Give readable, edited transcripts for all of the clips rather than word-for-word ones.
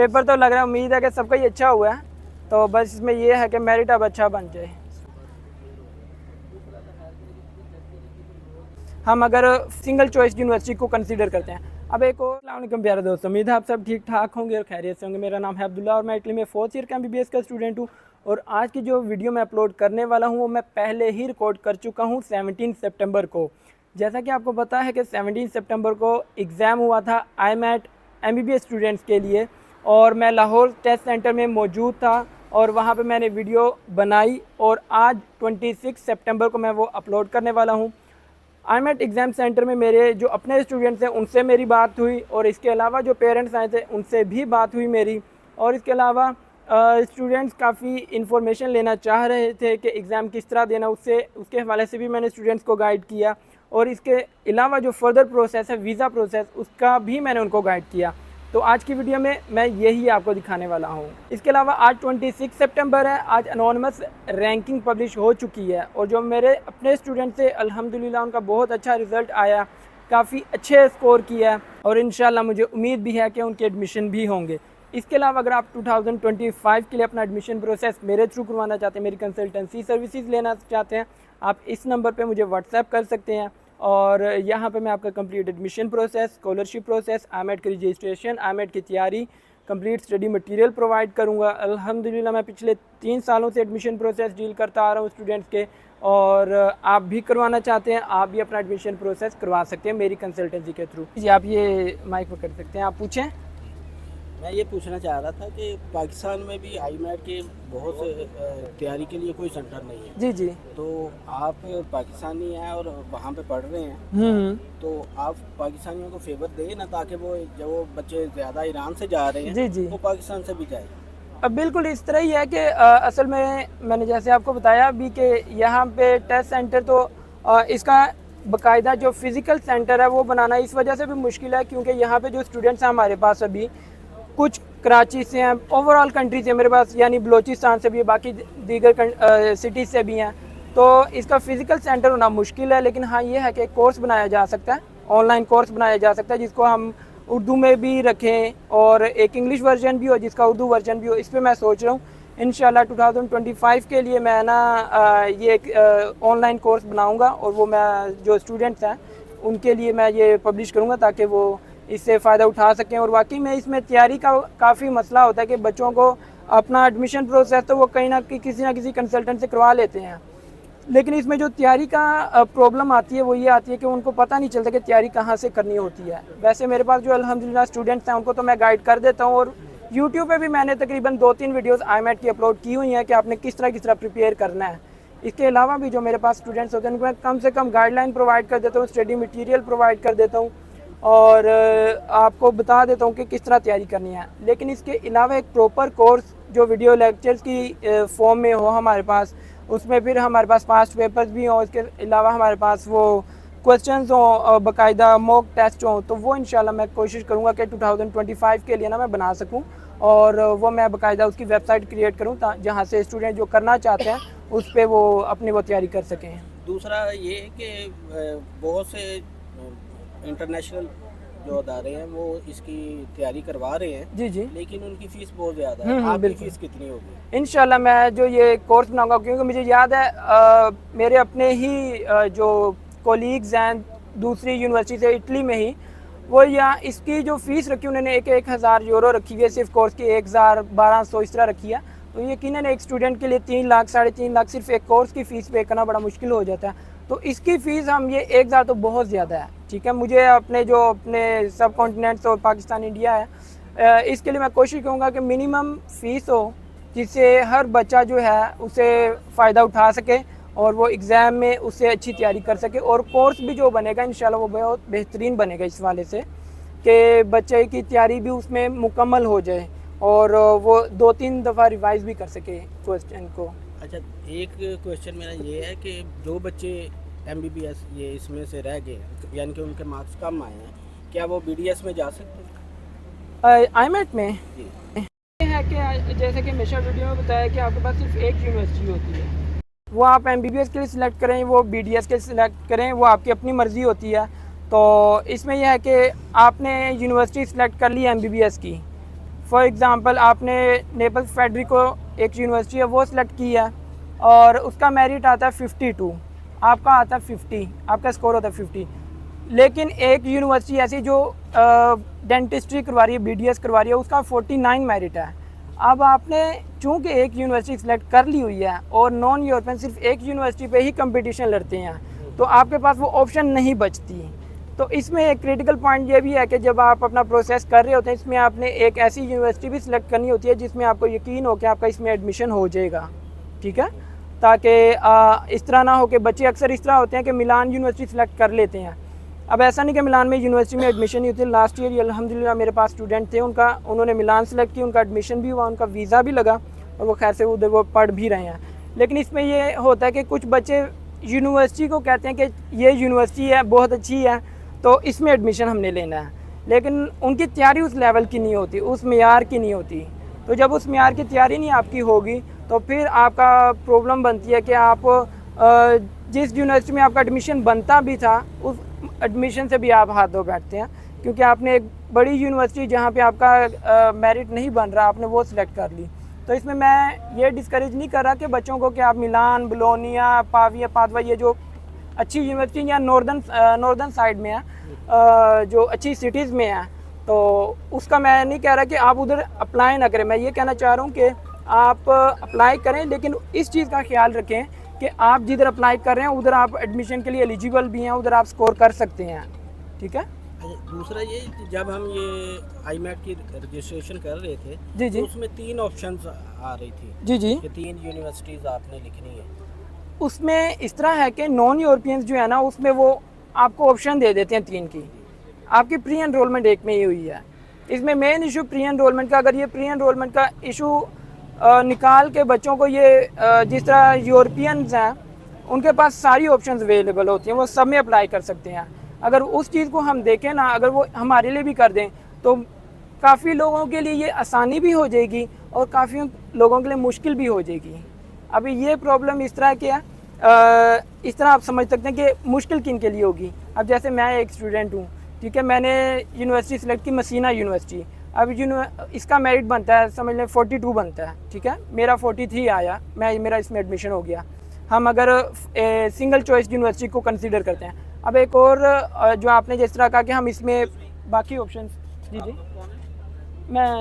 Paper तो लग रहा है, उम्मीद है कि सबका ही अच्छा हुआ है, तो बस इसमें ये है कि मेरिट अब अच्छा बन जाए। हम अगर सिंगल चॉइस यूनिवर्सिटी को कंसीडर करते हैं। अब एक और अस्सलाम प्यारे दोस्तों, उम्मीद है आप सब ठीक ठाक होंगे और खैरियत से होंगे। मेरा नाम है अब्दुल्ला और मैं इटली में 4th ईयर का MBBS का स्टूडेंट हूँ। और आज की जो वीडियो मैं अपलोड करने वाला हूँ वो मैं पहले ही रिकॉर्ड कर चुका हूँ 17 सितंबर को। जैसा कि आपको पता है कि 17 सितंबर को एग्ज़ाम हुआ था IMAT MBBS स्टूडेंट्स के लिए, और मैं लाहौर टेस्ट सेंटर में मौजूद था और वहाँ पे मैंने वीडियो बनाई और आज 26 सितंबर को मैं वो अपलोड करने वाला हूँ। IMAT एग्ज़ाम सेंटर में मेरे जो अपने स्टूडेंट्स हैं उनसे मेरी बात हुई, और इसके अलावा जो पेरेंट्स आए थे उनसे भी बात हुई मेरी। और इसके अलावा स्टूडेंट्स काफ़ी इन्फॉर्मेशन लेना चाह रहे थे कि एग्ज़ाम किस तरह देना, उसके हवाले से भी मैंने स्टूडेंट्स को गाइड किया। और इसके अलावा जो फर्दर प्रोसेस है वीज़ा प्रोसेस, उसका भी मैंने उनको गाइड किया। तो आज की वीडियो में मैं यही आपको दिखाने वाला हूँ। इसके अलावा आज 26 सितंबर है, आज अनोनिमस रैंकिंग पब्लिश हो चुकी है, और जो मेरे अपने स्टूडेंट थे अल्हम्दुलिल्लाह उनका बहुत अच्छा रिज़ल्ट आया, काफ़ी अच्छे स्कोर किया, और इंशाल्लाह मुझे उम्मीद भी है कि उनके एडमिशन भी होंगे। इसके अलावा अगर आप 2025 के लिए अपना एडमिशन प्रोसेस मेरे थ्रू करवाना चाहते हैं, मेरी कंसल्टेंसी सर्विसेज लेना चाहते हैं, आप इस नंबर पे मुझे व्हाट्सएप कर सकते हैं। और यहाँ पे मैं आपका complete admission process, scholarship process, IMAT की रजिस्ट्रेशन, IMAT की तैयारी, कंप्लीट स्टडी मटेरियल प्रोवाइड करूँगा। अल्हम्दुलिल्लाह मैं पिछले 3 सालों से एडमिशन प्रोसेस डील करता आ रहा हूँ स्टूडेंट्स के, और आप भी करवाना चाहते हैं, आप भी अपना एडमिशन प्रोसेस करवा सकते हैं मेरी कंसल्टेंसी के थ्रू। जी आप ये माइक पर कर सकते हैं, आप पूछें। मैं ये पूछना चाह रहा था कि पाकिस्तान में भी IMAT के बहुत से तैयारी के लिए कोई सेंटर नहीं है। जी जी। तो आप पाकिस्तानी हैं और वहाँ पे पढ़ रहे हैं, तो आप पाकिस्तानियों को फेवर दें ना, ताकि वो जो बच्चे ज़्यादा ईरान से जा रहे हैं जी जी। वो पाकिस्तान से भी जाए। अब बिल्कुल इस तरह ही है कि असल में मैंने जैसे आपको बताया अभी कि यहाँ पे टेस्ट सेंटर तो इसका बाकायदा जो फिज़िकल सेंटर है वो बनाना इस वजह से भी मुश्किल है, क्योंकि यहाँ पे जो स्टूडेंट्स हैं हमारे पास अभी कुछ कराची से हैं, ओवरऑल कंट्री से मेरे पास, यानी बलोचिस्तान से भी है, बाकी दीगर सिटीज़ से भी हैं, तो इसका फ़िज़िकल सेंटर होना मुश्किल है। लेकिन हाँ ये है कि कोर्स बनाया जा सकता है, ऑनलाइन कोर्स बनाया जा सकता है जिसको हम उर्दू में भी रखें, और एक इंग्लिश वर्जन भी हो जिसका उर्दू वर्जन भी हो। इस पर मैं सोच रहा हूँ इंशाल्लाह 2025 के लिए मैं ना ये एक ऑनलाइन कोर्स बनाऊँगा, और वो मैं जो स्टूडेंट्स हैं उनके लिए मैं ये पब्लिश करूँगा ताकि वो इससे फ़ायदा उठा सकें। और वाकई में इसमें तैयारी का काफ़ी मसला होता है कि बच्चों को अपना एडमिशन प्रोसेस तो वो कहीं ना किसी ना किसी कंसल्टेंट से करवा लेते हैं, लेकिन इसमें जो तैयारी का प्रॉब्लम आती है वो ये आती है कि उनको पता नहीं चलता कि तैयारी कहाँ से करनी होती है। वैसे मेरे पास जो अल्हम्दुलिल्लाह स्टूडेंट्स हैं उनको तो मैं गाइड कर देता हूँ, और यूट्यूब पे भी मैंने तकरीबन 2-3 वीडियोस IMAT की अपलोड की हुई हैं कि आपने किस तरह प्रिपेयर करना है। इसके अलावा भी जो मेरे पास स्टूडेंट्स होते हैं उनको मैं कम से कम गाइडलाइन प्रोवाइड कर देता हूँ, स्टडी मटीरियल प्रोवाइड कर देता हूँ, और आपको बता देता हूँ कि किस तरह तैयारी करनी है। लेकिन इसके अलावा एक प्रॉपर कोर्स जो वीडियो लेक्चर्स की फॉर्म में हो हमारे पास, उसमें फिर हमारे पास पास्ट पेपर्स भी हों, इसके अलावा हमारे पास वो क्वेश्चंस हों, बाकायदा मॉक टेस्ट हों, तो वो इंशाल्लाह मैं कोशिश करूँगा कि 2025 के लिए ना मैं बना सकूँ, और वो मैं बाकायदा उसकी वेबसाइट क्रिएट करूँ जहाँ से स्टूडेंट जो करना चाहते हैं उस पर वो अपनी वो तैयारी कर सकें। दूसरा ये है कि बहुत से इंटरनेशनल जो अदारे हैं वो इसकी तैयारी करवा रहे हैं। जी जी। लेकिन उनकी फ़ीस बहुत ज़्यादा है। आपकी फ़ीस कितनी होगी? इंशाल्लाह मैं जो ये कोर्स बनाऊंगा, क्योंकि मुझे याद है मेरे अपने ही जो कोलीग्स हैं दूसरी यूनिवर्सिटी से इटली में ही, वो यहाँ इसकी जो फ़ीस रखी उन्होंने 1,000 यूरो रखी हुई है, सिर्फ कोर्स की 1,1200 इस तरह रखी है। तो यकीनन एक स्टूडेंट के लिए 3 लाख 3.5 लाख सिर्फ एक कोर्स की फ़ीस पे करना बड़ा मुश्किल हो जाता है। तो इसकी फ़ीस हम ये 1,000 तो बहुत ज़्यादा है, ठीक है। मुझे अपने सब कॉन्टिनेंट्स और पाकिस्तान इंडिया है, इसके लिए मैं कोशिश करूँगा कि मिनिमम फ़ीस हो जिससे हर बच्चा जो है उसे फ़ायदा उठा सके और वो एग्ज़ाम में उससे अच्छी तैयारी कर सके, और कोर्स भी जो बनेगा इंशाल्लाह वो बहुत बेहतरीन बनेगा इस वाले से कि बच्चे की तैयारी भी उसमें मुकम्मल हो जाए और वो 2-3 दफ़ा रिवाइज़ भी कर सके क्वेश्चन को। अच्छा, एक क्वेश्चन मेरा ये है कि जो बच्चे MBBS ये इसमें से रह गए, यानी कि उनके मार्क्स कम आए हैं, क्या वो BDS में जा सकते हैं? IMAT में ये है कि जैसे कि हमेशा वीडियो में बताया कि आपके पास सिर्फ एक यूनिवर्सिटी होती है, वो आप MBBS के लिए सिलेक्ट करें, वो BDS के लिए सिलेक्ट करें, वो आपकी अपनी मर्ज़ी होती है। तो इसमें यह है कि आपने यूनिवर्सिटी सिलेक्ट कर ली MBBS की, फॉर एग्ज़ाम्पल आपने नेपल्स फेडरिको एक यूनिवर्सिटी है वो सिलेक्ट की है और उसका मेरिट आता है 52, आपका आता है 50, आपका स्कोर होता है 50। लेकिन एक यूनिवर्सिटी ऐसी जो डेंटिस्ट्री करवा रही है, BDS करवा रही है, उसका 49 मेरिट है। अब आपने चूँकि एक यूनिवर्सिटी सिलेक्ट कर ली हुई है और नॉन यूरोपियन सिर्फ एक यूनिवर्सिटी पे ही कंपटीशन लड़ते हैं, तो आपके पास वो ऑप्शन नहीं बचती। तो इसमें एक क्रिटिकल पॉइंट ये भी है कि जब आप अपना प्रोसेस कर रहे होते हैं, इसमें आपने एक ऐसी यूनिवर्सिटी भी सिलेक्ट करनी होती है जिसमें आपको यकीन हो कि आपका इसमें एडमिशन हो जाएगा, ठीक है, ताकि इस तरह ना हो कि बच्चे अक्सर इस तरह होते हैं कि मिलान यूनिवर्सिटी सिलेक्ट कर लेते हैं। अब ऐसा नहीं कि मिलान में यूनिवर्सिटी में एडमिशन नहीं होती। लास्ट ईयर अल्हम्दुलिल्लाह मेरे पास स्टूडेंट थे, उन्होंने मिलान सेलेक्ट की, उनका एडमिशन भी हुआ, उनका वीज़ा भी लगा और वो खैर से उधर वो पढ़ भी रहे हैं। लेकिन इसमें ये होता है कि कुछ बच्चे यूनिवर्सिटी को कहते हैं कि ये यूनिवर्सिटी है, बहुत अच्छी है, तो इसमें एडमिशन हमने लेना है, लेकिन उनकी तैयारी उस लेवल की नहीं होती, उस मेयार की नहीं होती। तो जब उस मेयार की तैयारी नहीं आपकी होगी तो फिर आपका प्रॉब्लम बनती है कि आप जिस यूनिवर्सिटी में आपका एडमिशन बनता भी था उस एडमिशन से भी आप हाथ धो बैठते हैं, क्योंकि आपने एक बड़ी यूनिवर्सिटी जहाँ पे आपका मेरिट नहीं बन रहा आपने वो सिलेक्ट कर ली। तो इसमें मैं ये डिस्करेज नहीं कर रहा कि बच्चों को कि आप मिलान, बोलोनिया, पाविया, पादवा, ये जो अच्छी यूनिवर्सिटी या नॉर्दर्न साइड में है, जो अच्छी सिटीज़ में है, तो उसका मैं नहीं कह रहा कि आप उधर अप्लाई ना करें। मैं ये कहना चाह रहा हूँ कि आप अप्लाई करें, लेकिन इस चीज़ का ख्याल रखें कि आप जिधर अप्लाई कर रहे हैं उधर आप एडमिशन के लिए एलिजिबल भी हैं, उधर आप स्कोर कर सकते हैं, ठीक है। दूसरा ये जब हम ये IMAT की रजिस्ट्रेशन कर रहे थे जी जी, तो उसमें 3 ऑप्शंस आ रही थी जी जी, कि 3 यूनिवर्सिटीज़ आपने लिखनी है। उसमें इस तरह है कि नॉन यूरोपियंस जो है ना, उसमें वो आपको ऑप्शन दे देते हैं 3 की। आपकी प्री एनरोलमेंट एक में ही हुई है। इसमें मेन इशू प्री एनरोलमेंट का, अगर ये प्री एनरोलमेंट का इशू निकाल के बच्चों को ये जिस तरह यूरोपियंस हैं उनके पास सारी ऑप्शंस अवेलेबल होती हैं, वो सब में अप्लाई कर सकते हैं। अगर उस चीज़ को हम देखें ना, अगर वो हमारे लिए भी कर दें तो काफ़ी लोगों के लिए ये आसानी भी हो जाएगी और काफ़ी लोगों के लिए मुश्किल भी हो जाएगी। अभी ये प्रॉब्लम इस तरह की है, इस तरह आप समझ सकते हैं कि मुश्किल किन के लिए होगी। अब जैसे मैं एक स्टूडेंट हूँ, ठीक है, मैंने यूनिवर्सिटी सेलेक्ट की मसीना यूनिवर्सिटी। अब इसका मेरिट बनता है, समझ लें 42 बनता है, ठीक है, मेरा 43 आया, मेरा इसमें एडमिशन हो गया। हम अगर सिंगल चॉइस यूनिवर्सिटी को कंसीडर करते हैं। अब एक और जो आपने जिस तरह कहा कि हम इसमें बाकी ऑप्शन, जी जी, मैं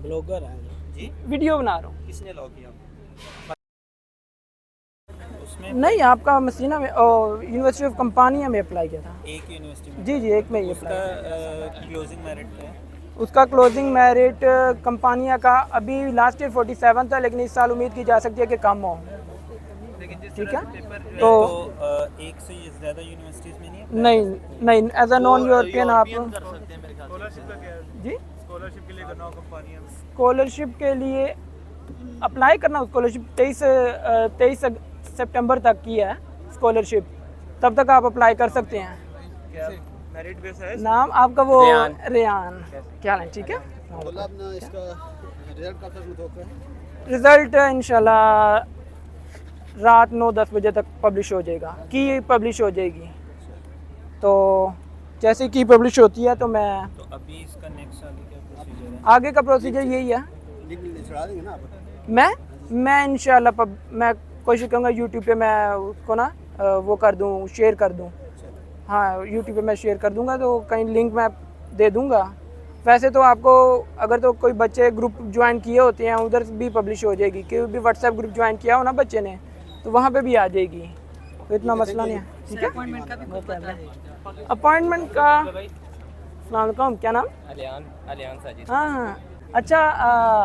ब्लॉगर हैं जी, वीडियो बना रहा हूँ। किसने लॉ किया उसमें? नहीं, आपका मसीना में यूनिवर्सिटी ऑफ कंपानिया में अप्लाई किया था। एक यूनिवर्सिटी में? जी जी, एक में ही उसका अप्लाई। क्लोजिंग मेरिट है? उसका क्लोजिंग मेरिट कंपानिया का अभी लास्ट ईयर 47 था, लेकिन इस साल उम्मीद की जा सकती है कि कम हो, ठीक है। तो एक से ज़्यादा यूनिवर्सिटीज़ में नहीं है? नहीं, एज अ नॉन यूरोपियन आप जी स्कॉलरशिप के लिए करना हो कंपनियां में? स्कॉलरशिप के लिए अप्लाई करना, स्कॉलरशिप 23 सितंबर तक की है स्कॉलरशिप, तब तक आप अप्लाई कर सकते हैं। क्या मेरिट बेस है? नाम आपका वो रेयान, क्या है, ठीक है। रिज़ल्ट इंशाल्लाह रात 9-10 बजे तक पब्लिश हो जाएगा, की पब्लिश हो जाएगी। तो जैसे की पब्लिश होती है तो मैं तो अभी इसका नेक्स्ट आगे क्या प्रोसीजर है? आगे का प्रोसीजर यही है। मैं इंशाल्लाह मैं कोशिश करूँगा यूट्यूब पे मैं उसको ना वो कर दूँ, शेयर कर दूँ। हाँ, यूट्यूब पे मैं शेयर कर दूँगा, तो कहीं लिंक मैं दे दूँगा। वैसे तो आपको अगर तो कोई बच्चे ग्रुप ज्वाइन किए होते हैं उधर भी पब्लिश हो जाएगी, क्योंकि भी व्हाट्सएप ग्रुप ज्वाइन किया हो ना बच्चे ने तो वहाँ पे भी आ जाएगी, तो इतना मसला नहीं है, ठीक है। अपॉइंटमेंट का अस्सलाम, क्या नाम? अलियान साजिद। हाँ हाँ, अच्छा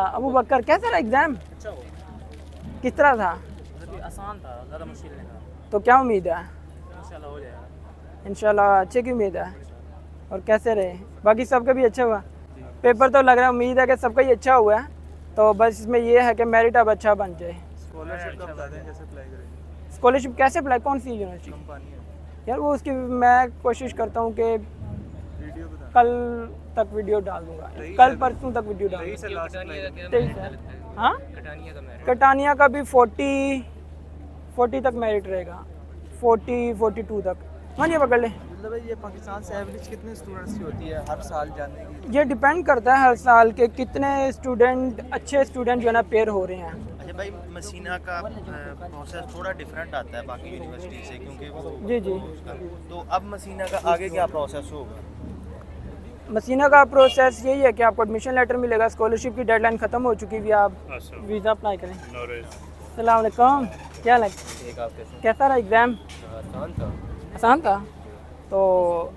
अबू बकर, कैसा रहा एग्ज़ाम? अच्छा हो, किस तरह था? आसान था, ज़्यादा मुश्किल नहीं था। तो क्या उम्मीद है? इंशाल्लाह हो जाएगा। इंशाल्लाह अच्छे की उम्मीद है। और कैसे रहे बाकी सबका भी अच्छा हुआ? पेपर तो लग रहा है, उम्मीद है कि सबका ही अच्छा हुआ है, तो बस इसमें ये है कि मेरिट अब अच्छा बन जाए। स्कॉलरशिप का बता दें कैसे अप्लाई करेंगे? स्कॉलरशिप कैसे अप्लाई, कौन सी यूनिवर्सिटी? कंपनी है। यार वो उसकी मैं कोशिश करता हूँ कि वीडियो बता। कल तक वीडियो डाल दूँगा, कल परसों तक वीडियो डाल से लास्ट अप्लाई करेंगे। 23 है। हाँ, कटानिया का मेरिट? कटानिया का भी 40 तक मेरिट रहेगा, 42 तक। हाँ, ये पकड़ ले। मतलब है ये पाकिस्तान से एवरेज कितने स्टूडेंट्स की होती है हर साल जाने की? ये डिपेंड करता है हर साल के कितने स्टूडेंट, अच्छे स्टूडेंट जो है ना पेयर हो रहे हैं। अच्छा भाई, मसीना का प्रोसेस थोड़ा डिफरेंट आता है बाकी यूनिवर्सिटी से, क्योंकि वो जी जी। तो अब मसीना का आगे क्या प्रोसेस होगा? मसीना का प्रोसेस यही है कि आपको एडमिशन लेटर मिलेगा, स्कॉलरशिप की डेडलाइन ख़त्म हो चुकी है, आप वीज़ा अप्लाई करें। अस्सलाम वालेकुम, क्या लग कैसा रहा एग्ज़ाम? आसान था। तो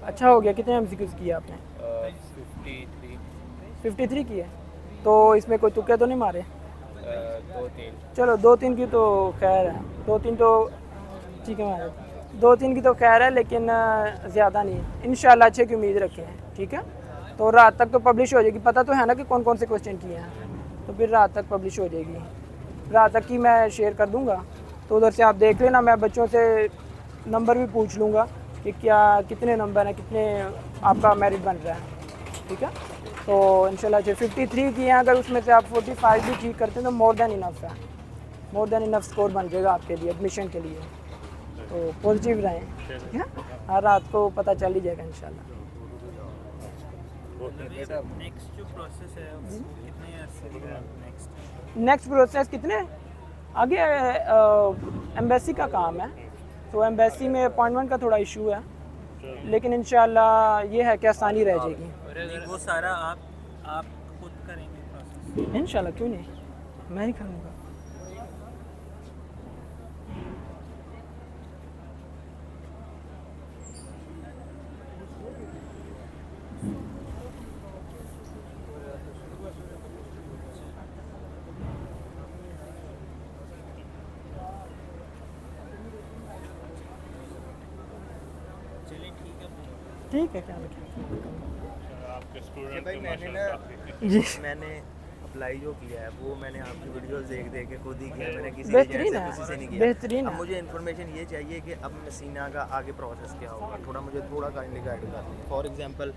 अच्छा हो गया। कितने MCQs किए आपने? 53 किए। तो इसमें कोई तुक्के तो नहीं मारे? 2-3 चलो 2-3 की तो खैर है, 2-3 तो ठीक है मारे, 2-3 की तो खैर है, लेकिन ज़्यादा नहीं है। इंशाल्लाह अच्छे की उम्मीद रखें हैं, ठीक है। तो रात तक तो पब्लिश हो जाएगी, पता तो है ना कि कौन कौन से क्वेश्चन किए हैं, तो फिर रात तक पब्लिश हो जाएगी। रात तक की मैं शेयर कर दूंगा, तो उधर से आप देख लेना। मैं बच्चों से नंबर भी पूछ लूँगा कि क्या कितने नंबर हैं, कितने आपका मेरिट बन रहा है, ठीक है। तो इंशाल्लाह जो 53 किए हैं, अगर उसमें से आप 45 भी ठीक करते हैं तो मोर देन इनफ है, मोर देन इनफ स्कोर बन जाएगा आपके लिए एडमिशन के लिए। तो पॉजिटिव रहें, ठीक है। हर रात को पता चल ही जाएगा इंशाल्लाह। नेक्स्ट जो प्रोसेस है वो कितने अरसे का नेक्स्ट? नेक्स्ट प्रोसेस कितने आगे एम्बेसी का काम है, तो एम्बेसी में अपॉइंटमेंट का थोड़ा इशू है, लेकिन इंशाल्लाह ये है कि आसानी रह जाएगी वो सारा आप खुद करेंगे प्रोसेस? इंशाल्लाह, क्यों नहीं, मैं ही करूँगा। चलिए ठीक है। ठीक है, क्या रखें। अच्छा भाई, मैंने ना जी मैंने अप्लाई जो किया है वो मैंने आपकी वीडियोस देख देख के खुद ही किया, मैंने किसी बेहतरीन एजेंट है, से किसी से नहीं किया। बेहतरीन अब है। मुझे इन्फॉर्मेशन ये चाहिए कि अब मसीना का आगे प्रोसेस क्या होगा, थोड़ा मुझे थोड़ा काइंडली गाइड कर दीजिए। फॉर एग्जांपल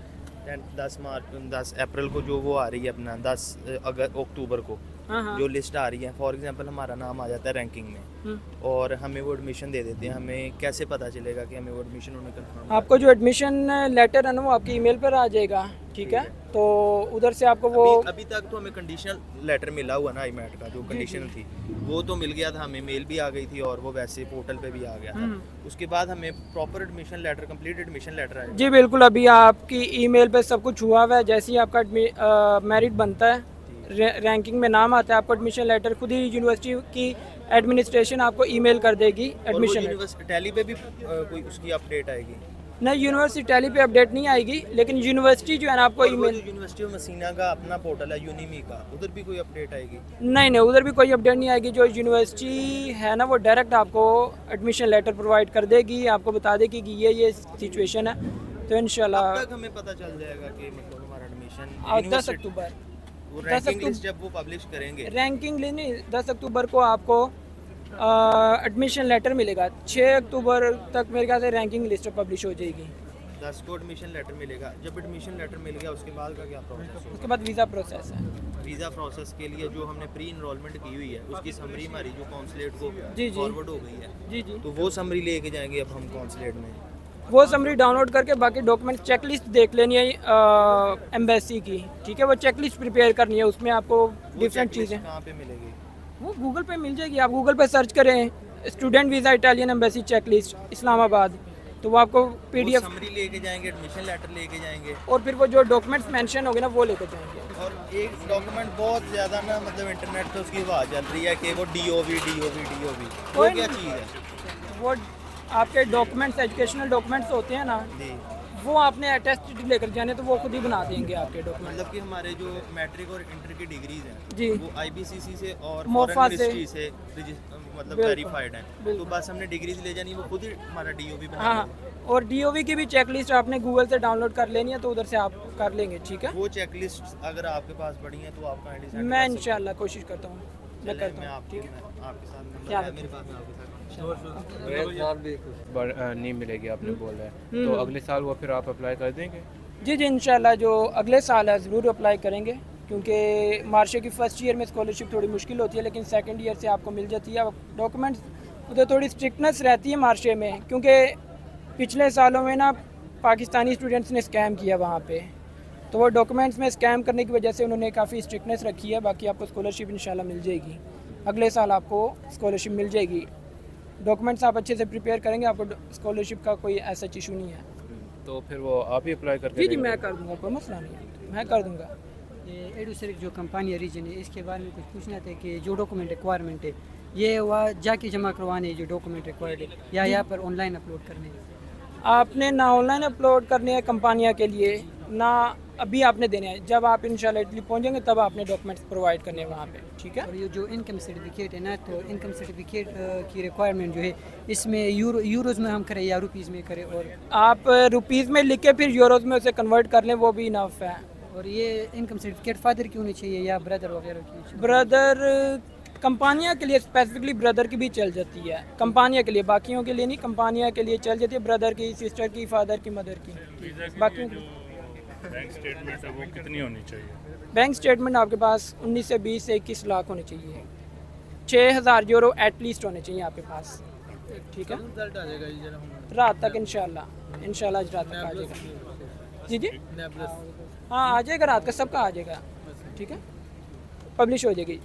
10 अप्रैल को जो वो आ रही है अपना 10 अक्टूबर को हाँ हाँ। जो लिस्ट आ रही है, फॉर एग्जांपल हमारा नाम आ जाता है रैंकिंग में और हमें वो एडमिशन दे देते हैं, हमें कैसे पता चलेगा कि हमें वो एडमिशन उन्हें कंफर्म? आपको जो एडमिशन लेटर है ना वो आपकी ईमेल पर आ जाएगा, ठीक है। तो उधर से आपको वो अभी तक तो हमें कंडीशनल लेटर मिला हुआ ना आईमैट का, जो कंडीशनल थी वो तो मिल गया था, हमें मेल भी आ गई थी और वो वैसे पोर्टल पे भी आ गया था। उसके बाद हमें proper admission letter, complete admission letter आया। जी बिल्कुल, अभी आपकी ईमेल पे सब कुछ हुआ हुआ है। जैसे ही आपका मेरिट बनता है, रैंकिंग में नाम आता है, आपको एडमिशन लेटर खुद ही यूनिवर्सिटी की एडमिनिस्ट्रेशन आपको ईमेल कर देगी एडमिशन लेटर। यूनिवर्सिटी टैली पे भी कोई उसकी अपडेट आएगी? नहीं, यूनिवर्सिटी टैली पे अपडेट नहीं आएगी, लेकिन यूनिवर्सिटी जो है ना आपको और वो ईमेल, जो यूनिवर्सिटी ऑफ मसीना का अपना पोर्टल है यूनिमी का, उधर भी कोई अपडेट आएगी? नहीं नहीं, उधर भी कोई अपडेट नहीं आएगी। जो यूनिवर्सिटी है ना वो डायरेक्ट आपको एडमिशन लेटर प्रोवाइड कर देगी, आपको बता देगी कि ये सिचुएशन है। तो इंशाल्लाह तब तक हमें पता चल जाएगा कि मतलब हमारा एडमिशन 10 अक्टूबर, वो रैंकिंग लिस्ट जब वो पब्लिश करेंगे। रैंकिंग नहीं, 10 अक्टूबर को आपको एडमिशन लेटर मिलेगा। 6 अक्टूबर तक मेरे ख्याल से रैंकिंग लिस्ट पब्लिश हो जाएगी। 10 को एडमिशन लेटर मिलेगा। जब एडमिशन लेटर मिल गया उसके बाद का क्या प्रोसेस होगा? उसके बाद वीज़ा प्रोसेस है। वीज़ा प्रोसेस के लिए जो हमने प्री इनरोलमेंट की हुई है उसकी समरी हमारी जो कॉन्सुलेट को जी। फॉरवर्ड हो गई है, जी जी, तो वो समरी लेके जाएंगे अब हम कॉन्सुलेट में। वो समरी डाउनलोड करके बाकी डॉक्यूमेंट चेकलिस्ट देख लेनी है एम्बेसी की, ठीक है। वो चेकलिस्ट प्रिपेयर करनी है, उसमें आपको डिफरेंट चीज़ें कहाँ पे मिलेगी? वो गूगल पे मिल जाएगी। आप गूगल पे सर्च करें student visa Italian embassy checklist Islamabad, तो वो आपको PDF समरी लेके जाएंगे, एडमिशन लेटर लेके जाएंगे और फिर वो जो डॉक्यूमेंट्स मेंशन होंगे ना वो लेकर जाएंगे। और एक डॉक्यूमेंट बहुत ज़्यादा ना मतलब इंटरनेट पे उसकी आवाज़ चल रही है कि वो DOV वो कोई क्या नहीं। चीज़ है? वो आपके डॉक्यूमेंट्स, एजुकेशनल डॉक्यूमेंट्स होते हैं ना, जी, वो आपने अटेस्टेड लेकर जाने, तो वो खुद ही बना देंगे आपके डॉक्यूमेंट। मतलब कि हमारे जो मैट्रिक और इंटर की डिग्रीज हैं जी, वो IBCC से और मोफा फॉरेन से। मिनिस्ट्री से मतलब बिल्कुल, वेरीफाइड हैं, तो बिल्कुल। बस हमने डिग्रीज ले जानी, वो खुद ही हमारा DOV बना हाँ, देगा। और DOV की भी चेकलिस्ट आपने गूगल से डाउनलोड कर लेनी है, तो उधर से आप कर लेंगे, ठीक है। वो चेकलिस्ट अगर आपके पास पड़ी है तो आप काइंडली सेंड मैं कर सकते इंशाल्लाह कोशिश करता हूँ, हैं। मैं चलें, करता मैं हूँ, आपके ठीक है। आपके साथ नंबर क्या है मेरे पास, मैं आपके साथ नहीं मिलेगी आपने बोला है, तो अगले साल वो फिर आप अप्लाई कर देंगे? जी जी, इंशाल्लाह जो अगले साल है ज़रूर अप्लाई करेंगे, क्योंकि मार्शे की फ़र्स्ट ईयर में स्कॉलरशिप थोड़ी मुश्किल होती है, लेकिन सेकंड ईयर से आपको मिल जाती है। डॉक्यूमेंट्स उधर थोड़ी स्ट्रिक्टनेस रहती है मार्शे में, क्योंकि पिछले सालों में ना पाकिस्तानी स्टूडेंट्स ने स्कैम किया वहाँ पे, तो वो डॉक्यूमेंट्स में स्कैम करने की वजह से उन्होंने काफ़ी स्ट्रिक्टनेस रखी है। बाकी आपको स्कॉलरशिप इंशाल्लाह मिल जाएगी, अगले साल आपको स्कॉलरशिप मिल जाएगी। डॉक्यूमेंट्स आप अच्छे से प्रिपेयर करेंगे, आपको स्कॉलरशिप का कोई ऐसा इशू नहीं है। तो फिर वो आप ही अप्लाई करके जी जी, देंगे? मैं कर दूँगा, कोई मसला नहीं है, मैं कर दूँगा। ये एडुसर जो कंपनी रीजन है, इसके बारे में कुछ पूछना था कि जो डॉक्यूमेंट रिक्वायरमेंट है ये वहाँ जाके जमा करवाने जो डॉक्यूमेंट रिक्वायर्ड है, या यहाँ पर ऑनलाइन अपलोड करने हैं? आपने ना ऑनलाइन अपलोड करने हैं कंपनियाँ के लिए, ना अभी आपने देने हैं। जब आप इंशाल्लाह इटली पहुँचेंगे तब आपने डॉक्यूमेंट्स प्रोवाइड करने हैं वहाँ पे, ठीक है। और ये जो इनकम सर्टिफिकेट है ना, तो इनकम सर्टिफिकेट की रिक्वायरमेंट जो है इसमें यूरोज़ में हम करें या रुपीज़ में करें? और आप रुपीज़ में लिख के फिर यूरोज़ में उसे कन्वर्ट कर लें, वो भी इनफ है। और ये इनकम सर्टिफिकेट फादर की होनी चाहिए या ब्रदर वगैरह की होनी चाहिए? ब्रदर कंपनियाँ के लिए स्पेसिफिकली ब्रदर की भी चल जाती है, कंपनियाँ के लिए, बाकियों के लिए नहीं, कंपनियाँ के लिए चल जाती है, ब्रदर की, सिस्टर की, फादर की, मदर की, बाकियों की। बैंक स्टेटमेंट है वो कितनी होनी चाहिए? बैंक स्टेटमेंट आपके पास 19 से 20 से 21 लाख होने चाहिए, 6,000 यूरो एटलीस्ट होने चाहिए आपके पास, ठीक है। रात तक इंशाल्लाह, इंशाल्लाह आज रात तक आ जाएगा। जी जी, हाँ आ जाएगा, रात का सबका आ जाएगा, ठीक है, पब्लिश हो जाएगी।